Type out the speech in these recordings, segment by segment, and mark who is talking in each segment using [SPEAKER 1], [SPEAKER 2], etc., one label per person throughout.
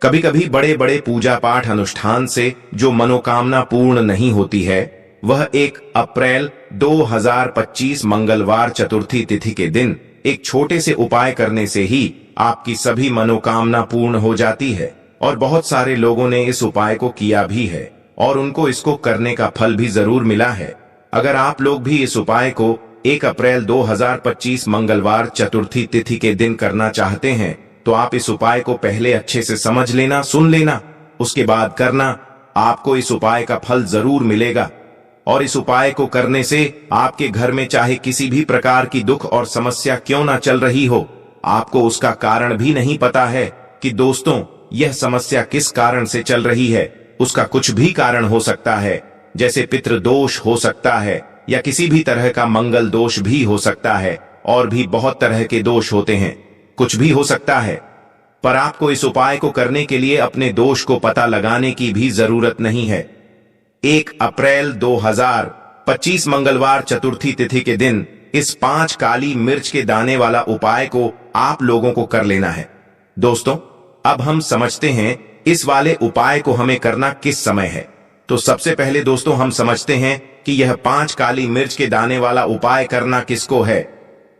[SPEAKER 1] कभी कभी बड़े बड़े पूजा पाठ अनुष्ठान से जो मनोकामना पूर्ण नहीं होती है, वह 1 अप्रैल 2025 मंगलवार चतुर्थी तिथि के दिन एक छोटे से उपाय करने से ही आपकी सभी मनोकामना पूर्ण हो जाती है। और बहुत सारे लोगों ने इस उपाय को किया भी है और उनको इसको करने का फल भी जरूर मिला है। अगर आप लोग भी इस उपाय को 1 अप्रैल 2025 मंगलवार चतुर्थी तिथि के दिन करना चाहते हैं, तो आप इस उपाय को पहले अच्छे से समझ लेना, सुन लेना, उसके बाद करना। आपको इस उपाय का फल जरूर मिलेगा। और इस उपाय को करने से आपके घर में चाहे किसी भी प्रकार की दुख और समस्या क्यों ना चल रही हो, आपको उसका कारण भी नहीं पता है कि दोस्तों यह समस्या किस कारण से चल रही है। उसका कुछ भी कारण हो सकता है, जैसे पितृदोष हो सकता है या किसी भी तरह का मंगल दोष भी हो सकता है, और भी बहुत तरह के दोष होते हैं, कुछ भी हो सकता है। पर आपको इस उपाय को करने के लिए अपने दोष को पता लगाने की भी जरूरत नहीं है। 1 अप्रैल 2025 मंगलवार चतुर्थी तिथि के दिन इस 5 काली मिर्च के दाने वाला उपाय को आप लोगों को कर लेना है। दोस्तों, अब हम समझते हैं इस वाले उपाय को हमें करना किस समय है। तो सबसे पहले दोस्तों हम समझते हैं कि यह 5 काली मिर्च के दाने वाला उपाय करना किसको है।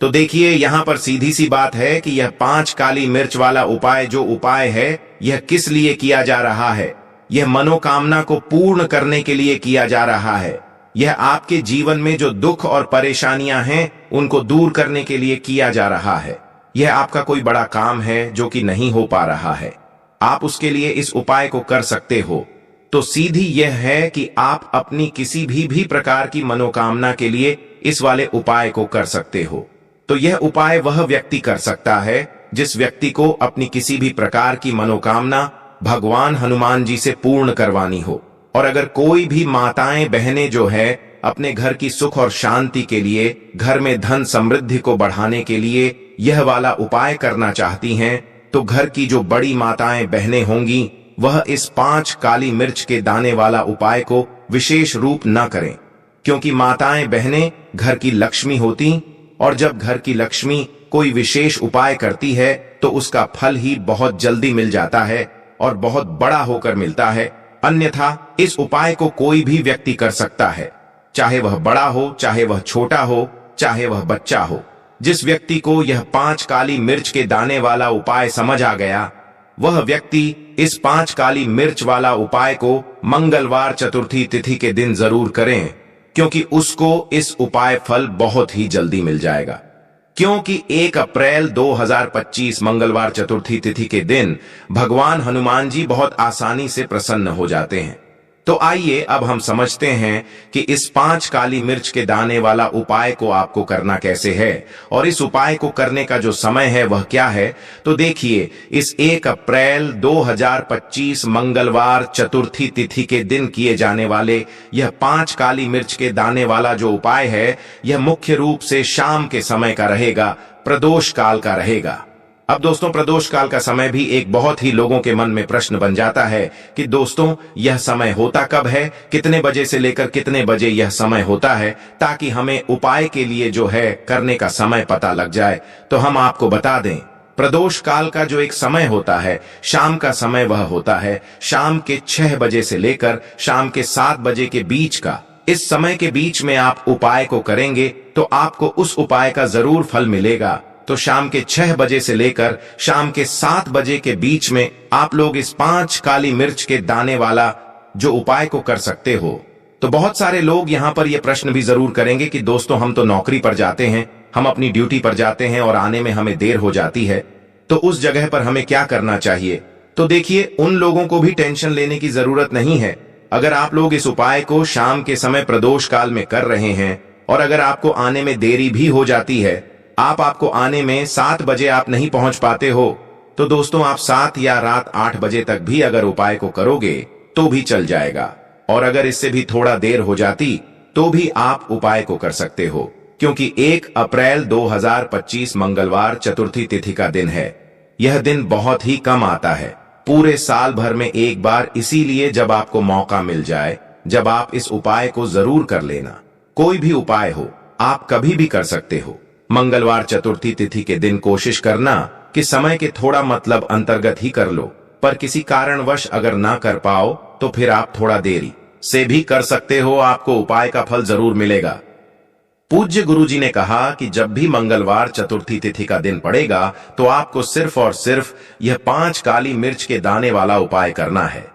[SPEAKER 1] तो देखिए, यहां पर सीधी सी बात है कि यह 5 काली मिर्च वाला उपाय जो उपाय है, यह किस लिए किया जा रहा है। यह मनोकामना को पूर्ण करने के लिए किया जा रहा है। यह आपके जीवन में जो दुख और परेशानियां हैं, उनको दूर करने के लिए किया जा रहा है। यह आपका कोई बड़ा काम है जो कि नहीं हो पा रहा है, आप उसके लिए इस उपाय को कर सकते हो। तो सीधी यह है कि आप अपनी किसी भी प्रकार की मनोकामना के लिए इस वाले उपाय को कर सकते हो। तो यह उपाय वह व्यक्ति कर सकता है जिस व्यक्ति को अपनी किसी भी प्रकार की मनोकामना भगवान हनुमान जी से पूर्ण करवानी हो। और अगर कोई भी माताएं बहनें जो है अपने घर की सुख और शांति के लिए, घर में धन समृद्धि को बढ़ाने के लिए यह वाला उपाय करना चाहती हैं, तो घर की जो बड़ी माताएं बहनें होंगी, वह इस 5 काली मिर्च के दाने वाला उपाय को विशेष रूप न करें, क्योंकि माताएं बहनें घर की लक्ष्मी होती, और जब घर की लक्ष्मी कोई विशेष उपाय करती है तो उसका फल ही बहुत जल्दी मिल जाता है और बहुत बड़ा होकर मिलता है। अन्यथा इस उपाय को कोई भी व्यक्ति कर सकता है, चाहे वह बड़ा हो, चाहे वह छोटा हो, चाहे वह बच्चा हो। जिस व्यक्ति को यह 5 काली मिर्च के दाने वाला उपाय समझ आ गया, वह व्यक्ति इस 5 काली मिर्च वाला उपाय को मंगलवार चतुर्थी तिथि के दिन जरूर करें, क्योंकि उसको इस उपाय फल बहुत ही जल्दी मिल जाएगा। क्योंकि 1 अप्रैल 2025 मंगलवार चतुर्थी तिथि के दिन भगवान हनुमान जी बहुत आसानी से प्रसन्न हो जाते हैं। तो आइए अब हम समझते हैं कि इस 5 काली मिर्च के दाने वाला उपाय को आपको करना कैसे है, और इस उपाय को करने का जो समय है वह क्या है। तो देखिए, इस 1 अप्रैल 2025 मंगलवार चतुर्थी तिथि के दिन किए जाने वाले यह 5 काली मिर्च के दाने वाला जो उपाय है, यह मुख्य रूप से शाम के समय का रहेगा, प्रदोष काल का रहेगा। अब दोस्तों, प्रदोष काल का समय भी एक बहुत ही लोगों के मन में प्रश्न बन जाता है कि दोस्तों यह समय होता कब है, कितने बजे से लेकर कितने बजे यह समय होता है, ताकि हमें उपाय के लिए जो है करने का समय पता लग जाए। तो हम आपको बता दें, प्रदोष काल का जो एक समय होता है, शाम का समय, वह होता है शाम के 6 बजे से लेकर शाम के 7 बजे के बीच का। इस समय के बीच में आप उपाय को करेंगे तो आपको उस उपाय का जरूर फल मिलेगा। तो शाम के 6 बजे से लेकर शाम के 7 बजे के बीच में आप लोग इस 5 काली मिर्च के दाने वाला जो उपाय को कर सकते हो। तो बहुत सारे लोग यहाँ पर यह प्रश्न भी जरूर करेंगे कि दोस्तों हम तो नौकरी पर जाते हैं, हम अपनी ड्यूटी पर जाते हैं और आने में हमें देर हो जाती है, तो उस जगह पर हमें क्या करना चाहिए। तो देखिए, उन लोगों को भी टेंशन लेने की जरूरत नहीं है। अगर आप लोग इस उपाय को शाम के समय प्रदोष काल में कर रहे हैं, और अगर आपको आने में देरी भी हो जाती है, आपको आने में 7 बजे आप नहीं पहुंच पाते हो, तो दोस्तों आप 7 या रात 8 बजे तक भी अगर उपाय को करोगे तो भी चल जाएगा। और अगर इससे भी थोड़ा देर हो जाती तो भी आप उपाय को कर सकते हो, क्योंकि 1 अप्रैल 2025 मंगलवार चतुर्थी तिथि का दिन है। यह दिन बहुत ही कम आता है, पूरे साल भर में एक बार, इसीलिए जब आपको मौका मिल जाए, जब आप इस उपाय को जरूर कर लेना। कोई भी उपाय हो, आप कभी भी कर सकते हो। मंगलवार चतुर्थी तिथि के दिन कोशिश करना कि समय के थोड़ा मतलब अंतर्गत ही कर लो, पर किसी कारणवश अगर ना कर पाओ तो फिर आप थोड़ा देरी से भी कर सकते हो, आपको उपाय का फल जरूर मिलेगा। पूज्य गुरुजी ने कहा कि जब भी मंगलवार चतुर्थी तिथि का दिन पड़ेगा तो आपको सिर्फ और सिर्फ यह 5 काली मिर्च के दाने वाला उपाय करना है।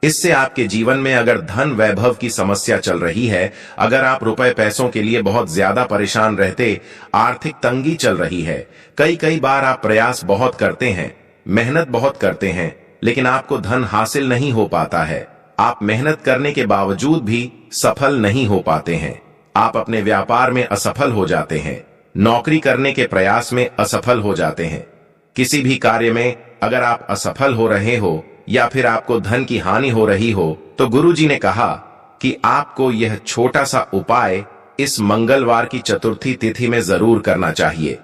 [SPEAKER 1] इससे आपके जीवन में अगर धन वैभव की समस्या चल रही है, अगर आप रुपए पैसों के लिए बहुत ज्यादा परेशान रहते, आर्थिक तंगी चल रही है, कई बार आप प्रयास बहुत करते हैं, मेहनत बहुत करते हैं, लेकिन आपको धन हासिल नहीं हो पाता है, आप मेहनत करने के बावजूद भी सफल नहीं हो पाते हैं, आप अपने व्यापार में असफल हो जाते हैं, नौकरी करने के प्रयास में असफल हो जाते हैं, किसी भी कार्य में अगर आप असफल हो रहे हो या फिर आपको धन की हानि हो रही हो, तो गुरुजी ने कहा कि आपको यह छोटा सा उपाय इस मंगलवार की चतुर्थी तिथि में जरूर करना चाहिए।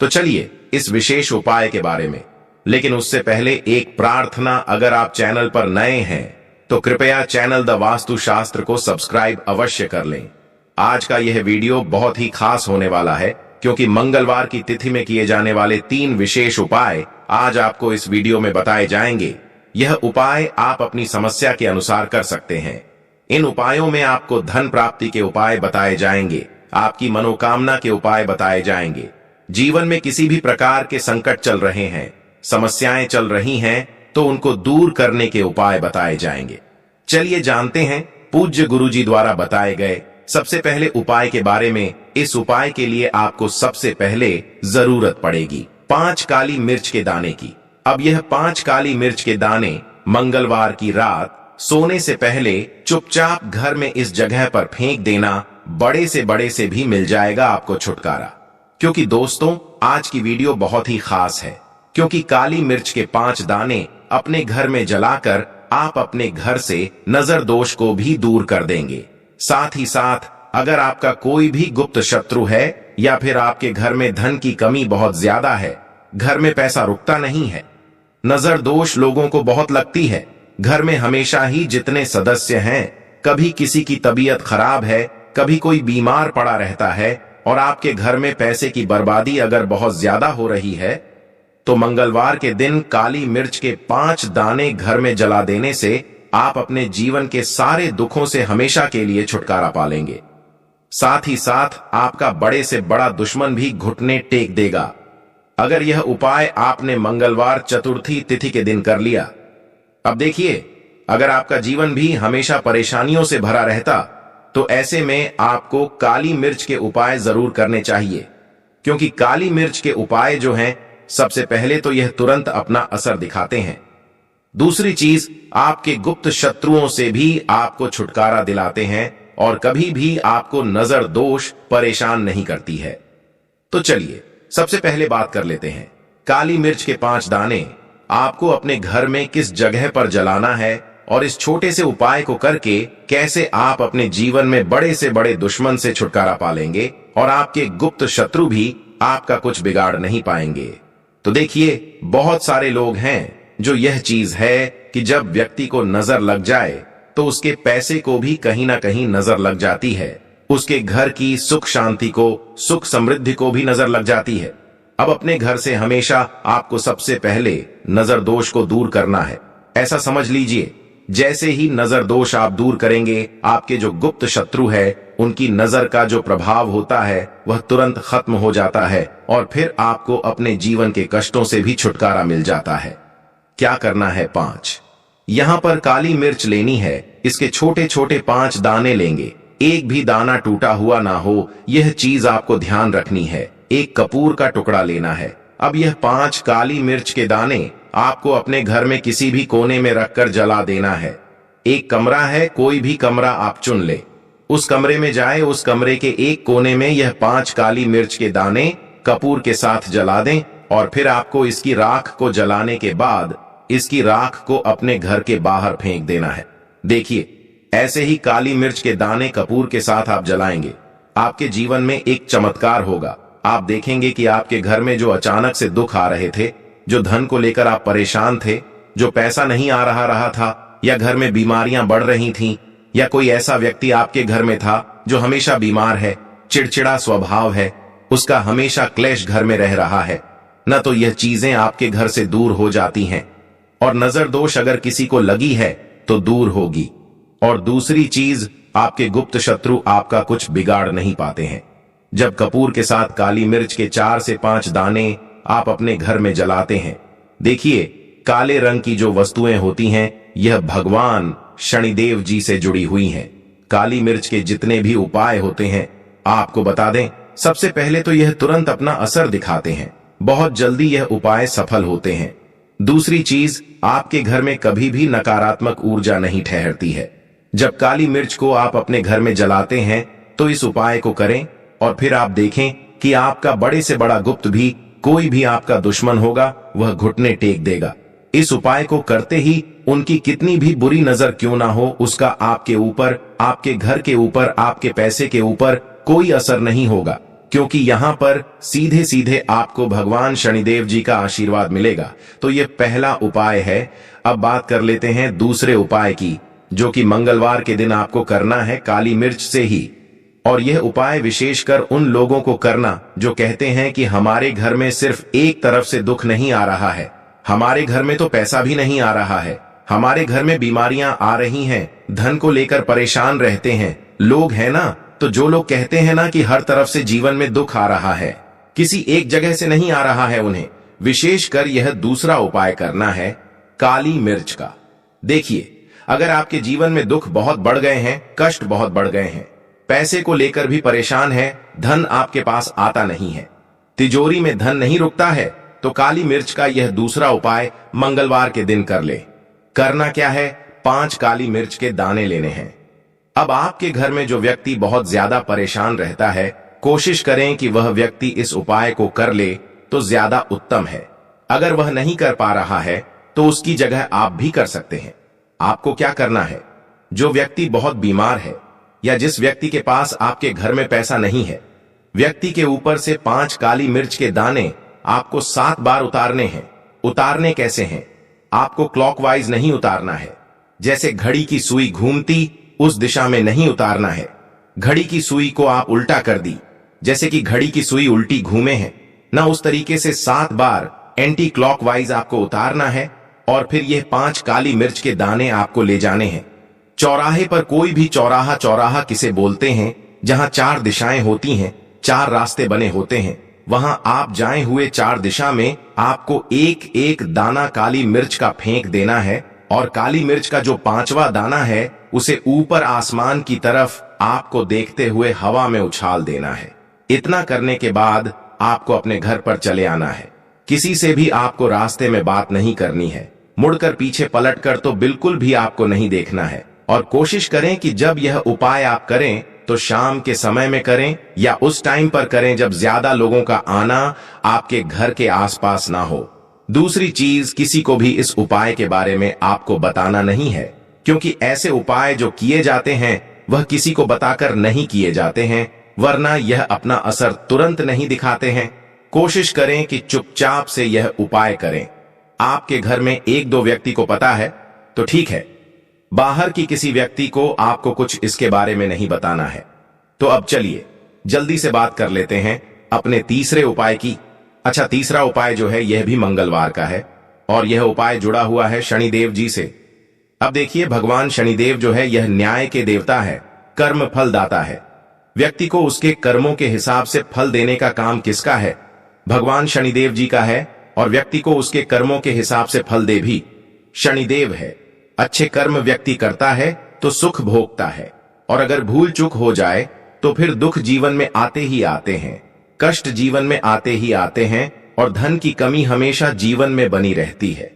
[SPEAKER 1] तो चलिए इस विशेष उपाय के बारे में, लेकिन उससे पहले एक प्रार्थना, अगर आप चैनल पर नए हैं तो कृपया चैनल द वास्तु शास्त्र को सब्सक्राइब अवश्य कर लें। आज का यह वीडियो बहुत ही खास होने वाला है, क्योंकि मंगलवार की तिथि में किए जाने वाले 3 विशेष उपाय आज आपको इस वीडियो में बताए जाएंगे। यह उपाय आप अपनी समस्या के अनुसार कर सकते हैं। इन उपायों में आपको धन प्राप्ति के उपाय बताए जाएंगे, आपकी मनोकामना के उपाय बताए जाएंगे। जीवन में किसी भी प्रकार के संकट चल रहे हैं, समस्याएं चल रही हैं, तो उनको दूर करने के उपाय बताए जाएंगे। चलिए जानते हैं पूज्य गुरुजी द्वारा बताए गए सबसे पहले उपाय के बारे में। इस उपाय के लिए आपको सबसे पहले जरूरत पड़ेगी 5 काली मिर्च के दाने की। अब यह 5 काली मिर्च के दाने मंगलवार की रात सोने से पहले चुपचाप घर में इस जगह पर फेंक देना। बड़े से भी मिल जाएगा आपको छुटकारा। क्योंकि दोस्तों आज की वीडियो बहुत ही खास है, क्योंकि काली मिर्च के 5 दाने अपने घर में जलाकर आप अपने घर से नजर दोष को भी दूर कर देंगे। साथ ही साथ अगर आपका कोई भी गुप्त शत्रु है या फिर आपके घर में धन की कमी बहुत ज्यादा है, घर में पैसा रुकता नहीं है, नजर दोष लोगों को बहुत लगती है, घर में हमेशा ही जितने सदस्य हैं, कभी किसी की तबीयत खराब है, कभी कोई बीमार पड़ा रहता है, और आपके घर में पैसे की बर्बादी अगर बहुत ज्यादा हो रही है, तो मंगलवार के दिन काली मिर्च के 5 दाने घर में जला देने से आप अपने जीवन के सारे दुखों से हमेशा के लिए छुटकारा पा लेंगे। साथ ही साथ आपका बड़े से बड़ा दुश्मन भी घुटने टेक देगा अगर यह उपाय आपने मंगलवार चतुर्थी तिथि के दिन कर लिया। अब देखिए, अगर आपका जीवन भी हमेशा परेशानियों से भरा रहता, तो ऐसे में आपको काली मिर्च के उपाय जरूर करने चाहिए। क्योंकि काली मिर्च के उपाय जो हैं, सबसे पहले तो यह तुरंत अपना असर दिखाते हैं। दूसरी चीज, आपके गुप्त शत्रुओं से भी आपको छुटकारा दिलाते हैं और कभी भी आपको नजर दोष परेशान नहीं करती है। तो चलिए सबसे पहले बात कर लेते हैं, काली मिर्च के 5 दाने आपको अपने घर में किस जगह पर जलाना है और इस छोटे से उपाय को करके कैसे आप अपने जीवन में बड़े से बड़े दुश्मन से छुटकारा पा लेंगे और आपके गुप्त शत्रु भी आपका कुछ बिगाड़ नहीं पाएंगे। तो देखिए, बहुत सारे लोग हैं जो यह चीज है कि जब व्यक्ति को नजर लग जाए तो उसके पैसे को भी कहीं ना कहीं नजर लग जाती है, उसके घर की सुख शांति को, सुख समृद्धि को भी नजर लग जाती है। अब अपने घर से हमेशा आपको सबसे पहले नजर दोष को दूर करना है। ऐसा समझ लीजिए, जैसे ही नजर दोष आप दूर करेंगे, आपके जो गुप्त शत्रु है उनकी नजर का जो प्रभाव होता है वह तुरंत खत्म हो जाता है और फिर आपको अपने जीवन के कष्टों से भी छुटकारा मिल जाता है। क्या करना है? 5 यहां पर काली मिर्च लेनी है। इसके छोटे छोटे 5 दाने लेंगे, एक भी दाना टूटा हुआ ना हो, यह चीज आपको ध्यान रखनी है। एक कपूर का टुकड़ा लेना है। अब यह 5 काली मिर्च के दाने आपको अपने घर में किसी भी कोने में रखकर जला देना है। एक कमरा है, कोई भी कमरा आप चुन ले, उस कमरे में जाए, उस कमरे के एक कोने में यह 5 काली मिर्च के दाने कपूर के साथ जला दें और फिर आपको इसकी राख को जलाने के बाद इसकी राख को अपने घर के बाहर फेंक देना है। देखिए, ऐसे ही काली मिर्च के दाने कपूर के साथ आप जलाएंगे, आपके जीवन में एक चमत्कार होगा। आप देखेंगे कि आपके घर में जो अचानक से दुख आ रहे थे, जो धन को लेकर आप परेशान थे, जो पैसा नहीं आ रहा था, या घर में बीमारियां बढ़ रही थीं, या कोई ऐसा व्यक्ति आपके घर में था जो हमेशा बीमार है, चिड़चिड़ा स्वभाव है, उसका हमेशा क्लेश घर में रह रहा है, न तो यह चीजें आपके घर से दूर हो जाती हैं। और नजर दोष अगर किसी को लगी है तो दूर होगी। और दूसरी चीज, आपके गुप्त शत्रु आपका कुछ बिगाड़ नहीं पाते हैं। जब कपूर के साथ काली मिर्च के 4 से 5 दाने आप अपने घर में जलाते हैं, देखिए काले रंग की जो वस्तुएं होती हैं यह भगवान शनिदेव जी से जुड़ी हुई हैं। काली मिर्च के जितने भी उपाय होते हैं आपको बता दें, सबसे पहले तो यह तुरंत अपना असर दिखाते हैं, बहुत जल्दी यह उपाय सफल होते हैं। दूसरी चीज, आपके घर में कभी भी नकारात्मक ऊर्जा नहीं ठहरती है। जब काली मिर्च को आप अपने घर में जलाते हैं तो इस उपाय को करें और फिर आप देखें कि आपका बड़े से बड़ा गुप्त भी, कोई भी आपका दुश्मन होगा, वह घुटने टेक देगा। इस उपाय को करते ही उनकी कितनी भी बुरी नजर क्यों ना हो, उसका आपके ऊपर, आपके घर के ऊपर, आपके पैसे के ऊपर कोई असर नहीं होगा, क्योंकि यहाँ पर सीधे सीधे आपको भगवान शनिदेव जी का आशीर्वाद मिलेगा। तो यह पहला उपाय है। अब बात कर लेते हैं दूसरे उपाय की, जो कि मंगलवार के दिन आपको करना है काली मिर्च से ही। और यह उपाय विशेषकर उन लोगों को करना जो कहते हैं कि हमारे घर में सिर्फ एक तरफ से दुख नहीं आ रहा है, हमारे घर में तो पैसा भी नहीं आ रहा है, हमारे घर में बीमारियां आ रही हैं, धन को लेकर परेशान रहते हैं लोग, है ना। तो जो लोग कहते हैं ना कि हर तरफ से जीवन में दुख आ रहा है, किसी एक जगह से नहीं आ रहा है, उन्हें विशेषकर यह दूसरा उपाय करना है काली मिर्च का। देखिए, अगर आपके जीवन में दुख बहुत बढ़ गए हैं, कष्ट बहुत बढ़ गए हैं, पैसे को लेकर भी परेशान है, धन आपके पास आता नहीं है, तिजोरी में धन नहीं रुकता है, तो काली मिर्च का यह दूसरा उपाय मंगलवार के दिन कर ले। करना क्या है, 5 काली मिर्च के दाने लेने हैं। अब आपके घर में जो व्यक्ति बहुत ज्यादा परेशान रहता है, कोशिश करें कि वह व्यक्ति इस उपाय को कर ले तो ज्यादा उत्तम है। अगर वह नहीं कर पा रहा है तो उसकी जगह आप भी कर सकते हैं। आपको क्या करना है, जो व्यक्ति बहुत बीमार है या जिस व्यक्ति के पास आपके घर में पैसा नहीं है, व्यक्ति के ऊपर से 5 काली मिर्च के दाने आपको 7 बार उतारने हैं। उतारने कैसे हैं, आपको क्लॉकवाइज नहीं उतारना है, जैसे घड़ी की सुई घूमती उस दिशा में नहीं उतारना है। घड़ी की सुई को आप उल्टा कर दी, जैसे कि घड़ी की सुई उल्टी घूमे है ना, उस तरीके से 7 बार एंटी क्लॉकवाइज आपको उतारना है। और फिर यह 5 काली मिर्च के दाने आपको ले जाने हैं चौराहे पर। कोई भी चौराहा, चौराहा किसे बोलते हैं, जहां 4 दिशाएं होती हैं, 4 रास्ते बने होते हैं, वहां आप जाए हुए 4 दिशा में आपको एक एक दाना काली मिर्च का फेंक देना है। और काली मिर्च का जो 5वां दाना है उसे ऊपर आसमान की तरफ आपको देखते हुए हवा में उछाल देना है। इतना करने के बाद आपको अपने घर पर चले आना है। किसी से भी आपको रास्ते में बात नहीं करनी है, मुड़कर पीछे पलटकर तो बिल्कुल भी आपको नहीं देखना है। और कोशिश करें कि जब यह उपाय आप करें तो शाम के समय में करें या उस टाइम पर करें जब ज्यादा लोगों का आना आपके घर के आसपास ना हो। दूसरी चीज, किसी को भी इस उपाय के बारे में आपको बताना नहीं है, क्योंकि ऐसे उपाय जो किए जाते हैं वह किसी को बताकर नहीं किए जाते हैं, वरना यह अपना असर तुरंत नहीं दिखाते हैं। कोशिश करें कि चुपचाप से यह उपाय करें। आपके घर में 1-2 व्यक्ति को पता है तो ठीक है, बाहर की किसी व्यक्ति को आपको कुछ इसके बारे में नहीं बताना है। तो अब चलिए जल्दी से बात कर लेते हैं अपने तीसरे उपाय की। अच्छा, तीसरा उपाय जो है यह भी मंगलवार का है और यह उपाय जुड़ा हुआ है शनिदेव जी से। अब देखिए, भगवान शनिदेव जो है यह न्याय के देवता है, कर्म फल दाता है। व्यक्ति को उसके कर्मों के हिसाब से फल देने का काम किसका है? भगवान शनिदेव जी का है। और व्यक्ति को उसके कर्मों के हिसाब से फल दे भी शनिदेव है। अच्छे कर्म व्यक्ति करता है तो सुख भोगता है, और अगर भूल चूक हो जाए तो फिर दुख जीवन में आते ही आते हैं, कष्ट जीवन में आते ही आते हैं, और धन की कमी हमेशा जीवन में बनी रहती है।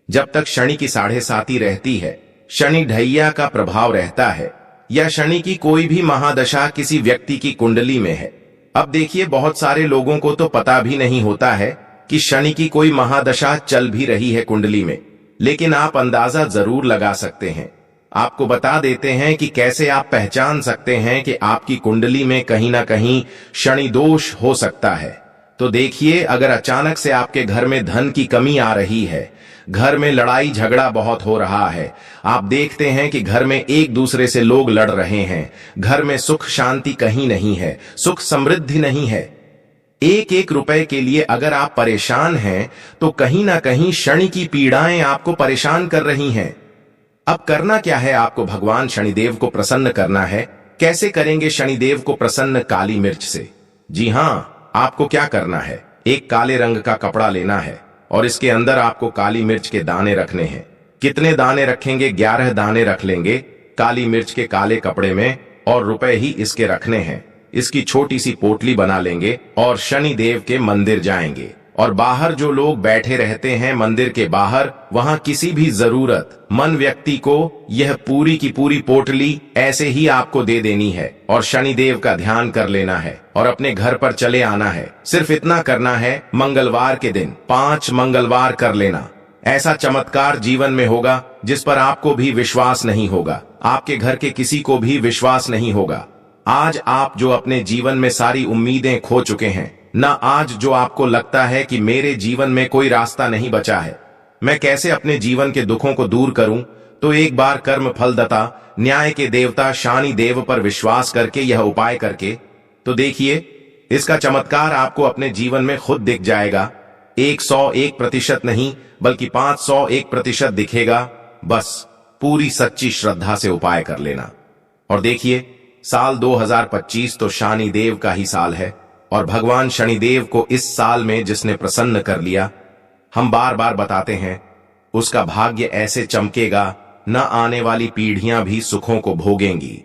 [SPEAKER 1] जब तक शनि की 7.5 रहती है, शनि ढैया का प्रभाव रहता है, या शनि की कोई भी महादशा किसी व्यक्ति की कुंडली में है। अब देखिए, बहुत सारे लोगों को तो पता भी नहीं होता है कि शनि की कोई महादशा चल भी रही है कुंडली में, लेकिन आप अंदाजा जरूर लगा सकते हैं। आपको बता देते हैं कि कैसे आप पहचान सकते हैं कि आपकी कुंडली में कहीं ना कहीं शनि दोष हो सकता है। तो देखिए, अगर अचानक से आपके घर में धन की कमी आ रही है, घर में लड़ाई झगड़ा बहुत हो रहा है, आप देखते हैं कि घर में एक दूसरे से लोग लड़ रहे हैं, घर में सुख शांति कहीं नहीं है, सुख समृद्धि नहीं है, एक एक रुपए के लिए अगर आप परेशान हैं तो कहीं ना कहीं शनि की पीड़ाएं आपको परेशान कर रही हैं। अब करना क्या है, आपको भगवान शनिदेव को प्रसन्न करना है। कैसे करेंगे शनिदेव को प्रसन्न? काली मिर्च से। जी हां, आपको क्या करना है, एक काले रंग का कपड़ा लेना है और इसके अंदर आपको काली मिर्च के दाने रखने हैं। कितने दाने रखेंगे? 11 दाने रख लेंगे काली मिर्च के काले कपड़े में, और रुपए ही इसके रखने हैं। इसकी छोटी सी पोटली बना लेंगे और शनि देव के मंदिर जाएंगे, और बाहर जो लोग बैठे रहते हैं मंदिर के बाहर, वहां किसी भी जरूरतमंद व्यक्ति को यह पूरी की पूरी पोटली ऐसे ही आपको दे देनी है और शनि देव का ध्यान कर लेना है और अपने घर पर चले आना है। सिर्फ इतना करना है, मंगलवार के दिन 5 मंगलवार कर लेना। ऐसा चमत्कार जीवन में होगा जिस पर आपको भी विश्वास नहीं होगा, आपके घर के किसी को भी विश्वास नहीं होगा। आज आप जो अपने जीवन में सारी उम्मीदें खो चुके हैं, ना आज जो आपको लगता है कि मेरे जीवन में कोई रास्ता नहीं बचा है, मैं कैसे अपने जीवन के दुखों को दूर करूं, तो एक बार कर्म फलदाता न्याय के देवता शनि देव पर विश्वास करके यह उपाय करके तो देखिए, इसका चमत्कार आपको अपने जीवन में खुद दिख जाएगा। 101% नहीं बल्कि 501% दिखेगा। बस पूरी सच्ची श्रद्धा से उपाय कर लेना। और देखिए, साल 2025 तो शनि देव का ही साल है, और भगवान शनिदेव को इस साल में जिसने प्रसन्न कर लिया, हम बार बार बताते हैं, उसका भाग्य ऐसे चमकेगा, न आने वाली पीढ़ियां भी सुखों को भोगेंगी।